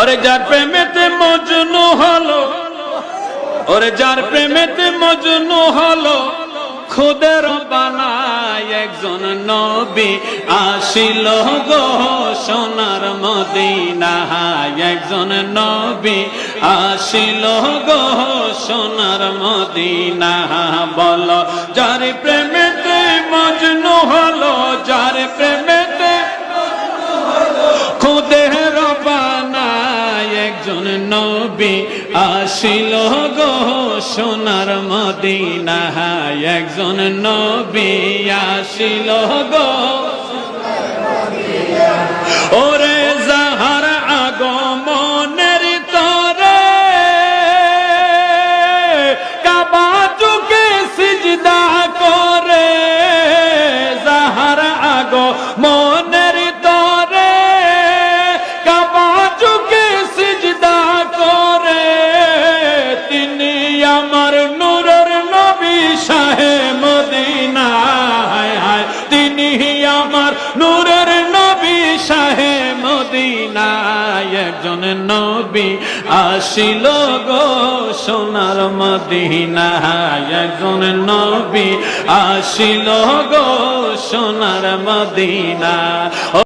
ওরে যার প্রেমেতে মজনু হলো, ওরে যার প্রেমেতে মজনু হলো, খুদের বানায় একজন নবী আসিল গো সোনার মদিনায়। একজন নবী আসিল গো সোনার মদিনা। বলো যার প্রেমেতে মজনু হলো, যার প্রেমেতে খুদের বানায় একজন নবী আসিল গো সোনার মদিনায়। একজন নবী আসিল গো। ওরে যাহার আগমনের তরে কাবা চুকে সিজদা করে, যাহার আগমনের তরে কাবা চুকে সিজদা করে, তিনি আমার নূরের নবী শাহে মদিনা। তিনি আমার নূরের নবী শাহে মদিনা। একজন নবী আসিল গো সোনার মদিনা। একজন নবী আসিল গো সোনার মদিনা।